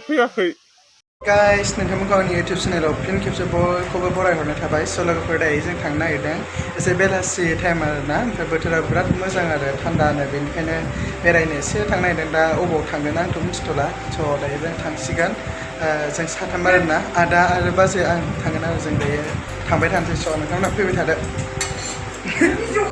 फैयाखै गाइस नोंथांमोनखौ आंनि इउटिउब चेनेलाव फिन खेबसे बयखौबो बरायहरनाय थाबाय लोगोफोर दायो जों थांनो नागिरदों एसे बेलासि टाइम आरोना ओमफ्राय बोथोरा बिराद मोजां आरो थान्दानो बेनिखायनो बेरायनो एसे थांनो नागिरदों दा अबाव थांगोन आंथ' मिथिथ'ला दायो जों थांसिगोन जों साथाम आरोना आदा आरो बाजै आं थांगोन आरो जों दायो थांबाय थानोसै नोंथांमोना फैबाय थादो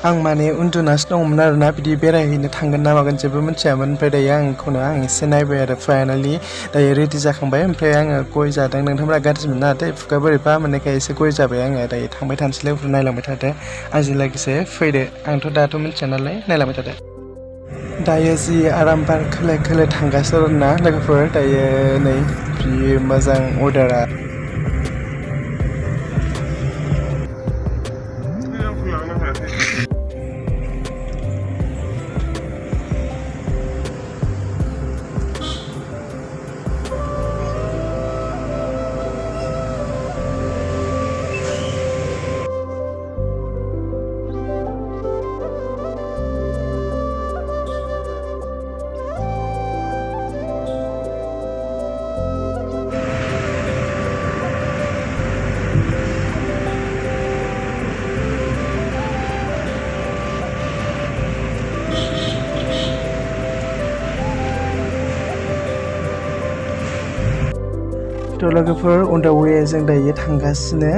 आं माने उन्दुनासो दंमोन आरोना बिदि बेरायहैनो थांगोन ना मागोन जेबो मिथियामोन ओमफ्राय दायो आं एसे नायबाय आरो फाइनालि दायो रेडि जाखांबाय ओमफ्राय आङो गय जादों नोंथांमोना गाज्रि मोना नाथाय खुगा बोरैबा मोननायखाय एसे गय जाबाय आङो दायो थांबाय थानोसै लोगोफोर नायलांबाय थादो आंजों लोगोसे फैदो आंथ' दाथ' मिथिया नालाय नायलांबाय थादो दायो जि आराम बार खोलो खोलो थांगासिनो आरोना लोगोफोर दायो नै जि मोजां अर्डारा लोगोफोर अन दा वे जों दायो थांगासिनो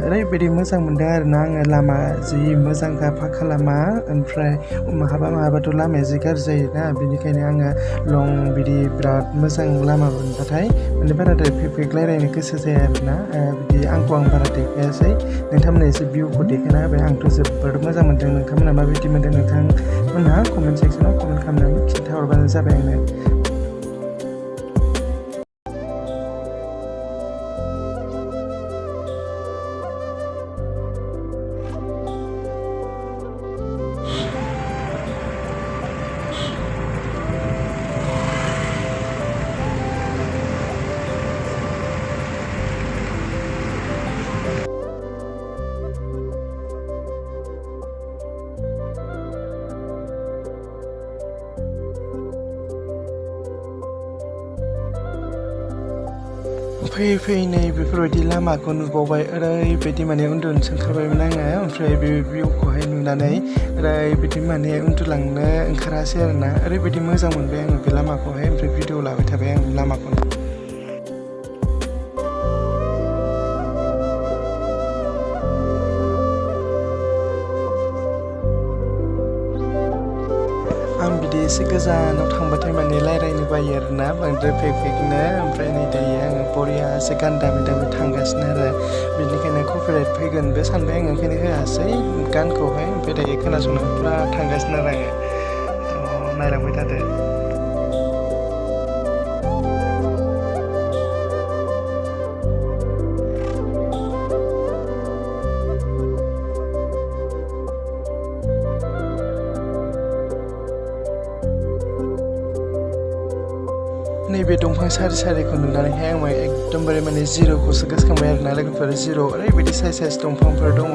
ओरैबायदि मोजां मोनदों आरोना आङो लामा जि मोजांखा फाखा लामा ओमफ्राय माहाबाथ' लामाया जि गाज्रि जायोना बेनिखायनो आङो लं बिदि बिराद मोजां लामा मोनबाथाय माने बाराद्राय फेक रायलायनो गोसो जाया आरोना बिदि आं बारा देखायासै नोंथांमोना एसे भिउखौ देखायना होबाय आंथ' जोबोद मोजां मोनदों नोंथांमोना माबायदि मोनदों नोंथांमोनहा कमेन्ट सेक्सनाव कमेन्ट खालामनानै खिन्थाहरबानो जाबाय आंनो फैयै नै बेफोरबायदि लामाखौ नुबावबाय ओरैबायदि माने उन्दुनोसो ओंखारबायमोन आङो ओमफ्राय बे भिउखौहाय नुनानै ओरैबायदि माने उन्दुलांनो ओंखारासै आरोना ओरैबायदि मोजां मोनबाय आङो बे लामाखौहाय ओमफ्राय भिडिअ लाबाय थाबाय आं लामाखौ आं बिदि एसे गोजानाव थांबाथाय माने रायज्लायनो बायो आरोना बांद्राय फेकनो ओमफ्राय नै दायो आङो बरियासे गान दामै दामै थांगासिनो आरो बेनिखायनो कपिराइट फैगोनबो सानबाय आङो ओंखायनो होआसै गानखौहाय ओमफ्राय दायो खोनासंनो फुरा थांगासिनो आरो आङो नायलांबाय थादो नैबे दंफां सारिखौ नुनानैहाय आं एकदमबारे माने जिर'खौसो गोसोखांबाय आरोना लोगोफोर जिर' ओरैबायदि साइज दंफांफोर दङ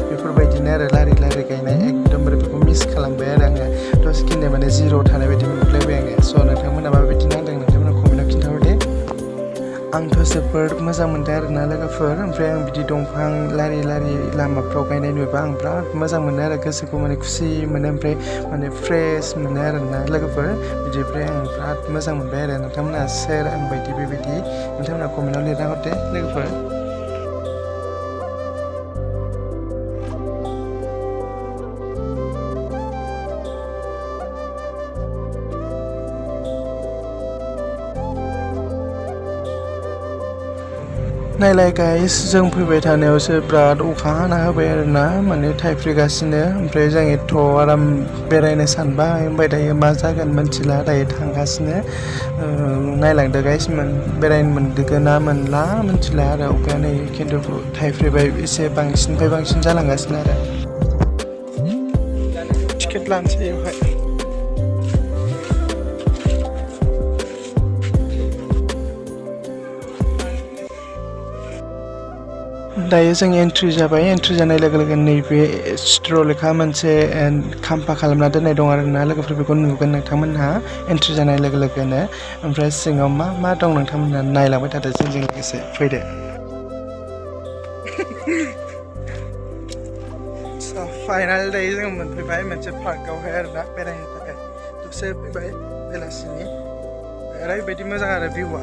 बेफोरबायदिनो आरो लारि लारि गायनाय एकदमबारे बेखौ मिस खालामबाय आरो आङो दसेखिनि माने जिर' थानाय बायदि मोनलायबाय आङो नोंथांमोना माबायदि नांदों नोंथांमोना कमेन्टआव खिन्थाहर दे आंथ' जोबोद मोजां मोनदों आरोना लोगोफोर ओमफ्राय आं बिदि दंफां लारि लारि लामाफ्राव गायनाय नुयोबा आं बिराद मोजां मोनो आरो गोसोखौ माने खुसि मोनो ओमफ्राय माने फ्रेस मोनो आरोना लोगोफोर बिदिफ्राय आं बिराद मोजां मोनबाय आरो नोंथांमोना सोर आं बायदि बेबायदि नोंथांमोना कमेन्टआव लिरना हरदे लोगोफोर नायलाय गाइस जों फैबाय थानायावसो बिराद अखा हाना होबाय आरोना माने थाइफ्रिगासिनो ओमफ्राय जों एथ' आराम बेरायनो सानबाय ओमफ्राय दायो मा जागोन मिथिला दायो थांगासिनो नायलांदो गाइस बेरायनो मोनगोन ना मोनला मिथिला आरो अखाया नै खिन्थु थाइफ्रिबाय एसे बांसिननिफ्राय बांसिन जालांगासिनो आरो टिकेट लानोसै बेवहाय दायो जों एन्ट्रि जाबाय एन्ट्रि जानाय लोगो लोगो नैबे स्ट्र' लेखा मोनसे खाम्फा खालामना दोननाय दं आरोना लोगोफोर बेखौ नुगोन नोंथांमोनहा एन्ट्रि जानाय लोगो लोगोनो ओमफ्राय सिङाव मा मा दं नोंथांमोनहा नायलांबाय थादो जोंजों लोगोसे फैदो फाइनाल दायो जों मोनफैबाय मोनसे पार्कआवहाय आरोना बेरायनो थाखाय दसे फैबाय बेलासिनि ओरैबायदि मोजां आरो भिउआ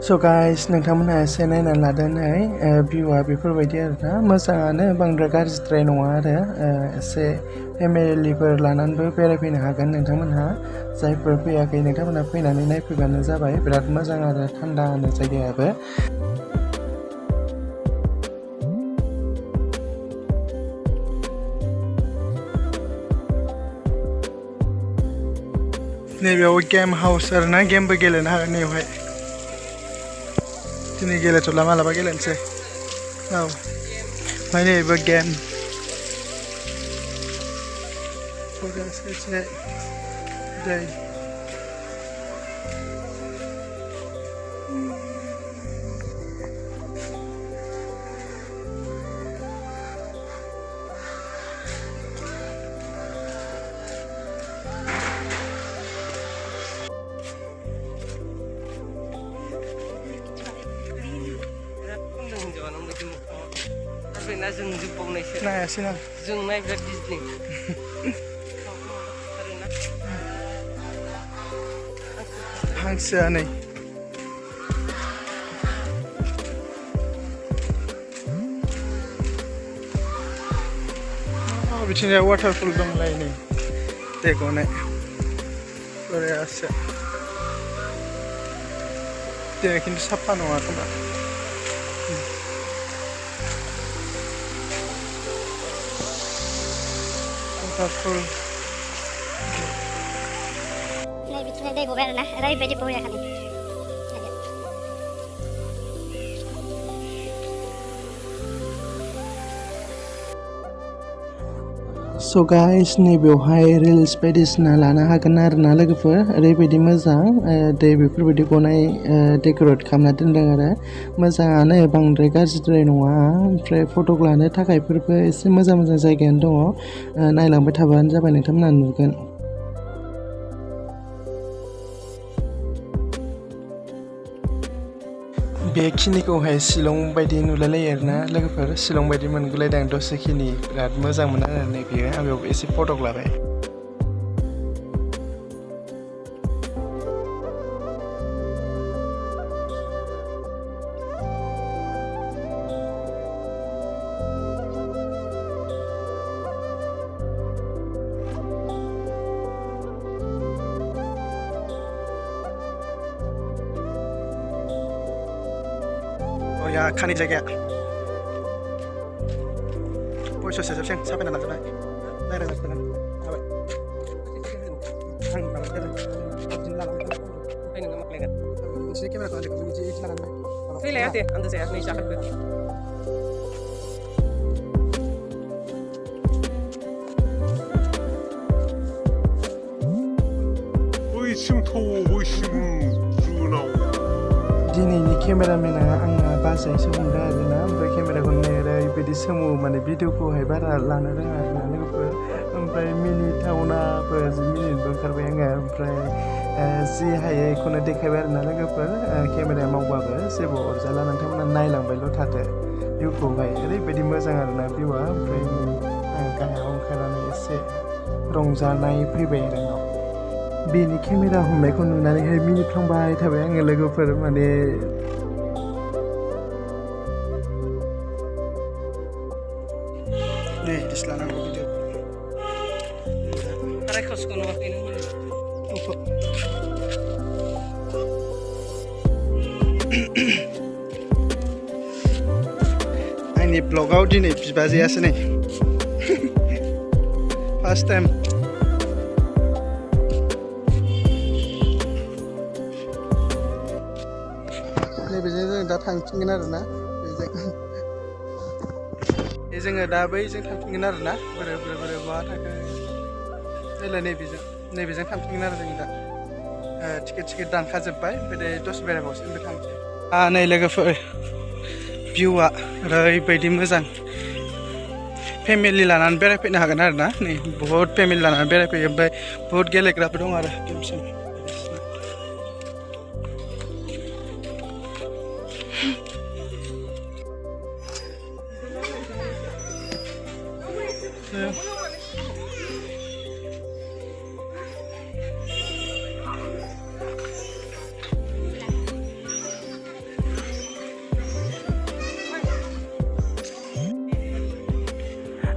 स' गाइस नोंथांमोनहा एसे नायनानै लादो नै भिउआ बेफोरबायदि आरोना मोजाङानो बांद्राय गाज्रिद्राय नङा आरो एसे फेमिलिफोर लानानैबो बेरायफैनो हागोन नोंथांमोनहा जायफोर फैयाखै नोंथांमोनहा फैनानै नायफैबानो जाबाय बिराद मोजां आरो थान्दानो जायगायाबो नैबेयाव गेम हाउस आरोना गेमबो गेलेनो हागोन नैयावहाय दिनै गेलेथ'ला मालाबा गेलेनोसै औ ओमफ्राय नैबो गेम दै नायासै ना जों नायग्रा डिजनि हांसोआ नै बिथिंजाय वाटारफल दंलाय नै दै गनाय बोरैयासो दैया खिन्थु साफा नङा खोमा waterfall नै बिथिंजाय दै गबाय आरोना ओरैबायदि बरियाखाना स' गाइस नैबेवहाय रिल्स बायदिसिना लानो हागोन आरोना लोगोफोर ओरैबायदि मोजां दै बेफोरबायदि गनाय डेक'रेट खालामना दोनदों आरो मोजाङानो बांद्राय गाज्रिद्राय नङा ओमफ्राय फटक लानो थाखायफोरबो एसे मोजां मोजां जायगायानो दङ नायलांबाय थाबानो जाबाय नोंथांमोना नुगोन बेखिनिखौहाय शिलं बायदि नुलायलायो आरोना लोगोफोर शिलं बायदि मोनगुलायदों दसेखिनि बिराद मोजां मोनो आरो नैबेयो आं बेयाव एसे फटक लाबाय ya खानि जायगाया बयस जोबसें साफायना लाजोबनाय रायज्लायजोबगोन जाबाय आं माबादों बिदिनो लानानै फैनो माखलायगोन मोनसे केमेराखौ आं बिदि लानानै फैलाया दे आं जाया नै जाखादो दिनैनि केमेरामेना आंना बाजैसो हमदों आरोना ओमफ्राय केमेराखौ ओरैबायदि सोमो माने भिडिअखौहाय बारा लानो रोङा आरोना लोगोफोर ओमफ्राय मिनिथावनाबो मिनिनोबो ओंखारबाय आङो ओमफ्राय जि हायो बेखौनो देखायबाय आरोना लोगोफोर केमेराया मावबाबो जेबो अरजाला नोंथांमोना नायलांबायल' थादो भिउखौहाय ओरैबायदि मोजां आरोना भिउआ ओमफ्राय आं गाहायाव ओंखारनानै एसे रंजानाय फैबाय आरो आंनाव बेनि केमेरा हमनायखौ नुनानैहाय मिनिफ्लांबाय थाबाय आङो लोगोफोर माने नै डिस लानांगौ भिडिअ आंनि ब्लगाव दिनै बिबाजैयासो नै फार्स्ट टाइम नैबेजों जों दा थांफिनगोन आरोना जोङो दा बैजों थांफिनगोन आरोना बोरै बहा थाखो नैलाय नैबेजों थांफिनगोन आरो जों दा टिकेट दानखाजोब्बाय ओमफ्राय दसे बेरायबावसै ओमफ्राय थांसै नै लोगोफोर भिउआ ओरैबायदि मोजां फेमिलि लानानै बेरायफैनो हागोन आरो ना नै बहुत फेमिलि लानानै बेरायफैयो ओमफ्राय बहुत गेलेग्राबो दं आरो गेमसम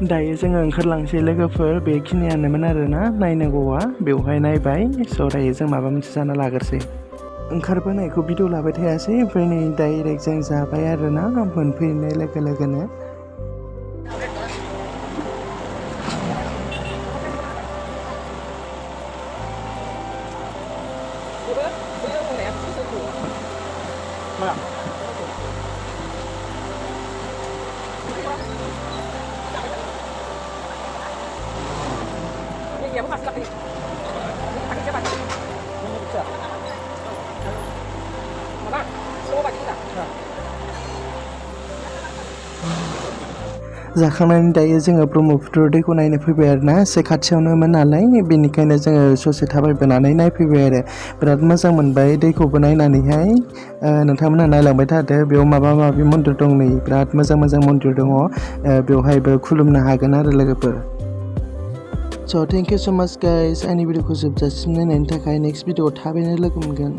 दायो जोङो ओंखारलांसै लोगोफोर बेखिनियानोमोन आरोना नायनांगौआ बेवहाय नायबाय स' दायो जों माबा मोनसे जाना लाग्रोसै ओंखारबोनायखौ भिडिअ लाबाय थायासै ओमफ्राय नै डाइरेक्ट जों जाबाय आरोना मोनफैनाय लोगो लोगोनो जाखांनानै दायो जोङो ब्रह्मपुत्र दैखौ नायनो फैबाय आरोना एसे खाथियावनोमोन नालाय बेनिखायनो जोङो ससे थाबायबोनानै नायफैबाय आरो बिराद मोजां मोनबाय दैखौबो नायनानैहाय नोंथांमोनहा नायलांबाय थादो बेयाव माबा माबि मन्दिर दं नै बिराद मोजां मोजां मन्दिर दङ बेवहायबो खुलुमनो हागोन आरो लोगोफोर स' थेंक इउ स' माच गाइस आंनि भिडिअखौ जोबजासिम नायनायनि थाखाय नेक्स्ट भिडिअआव थाबैनो लोगो मोनगोन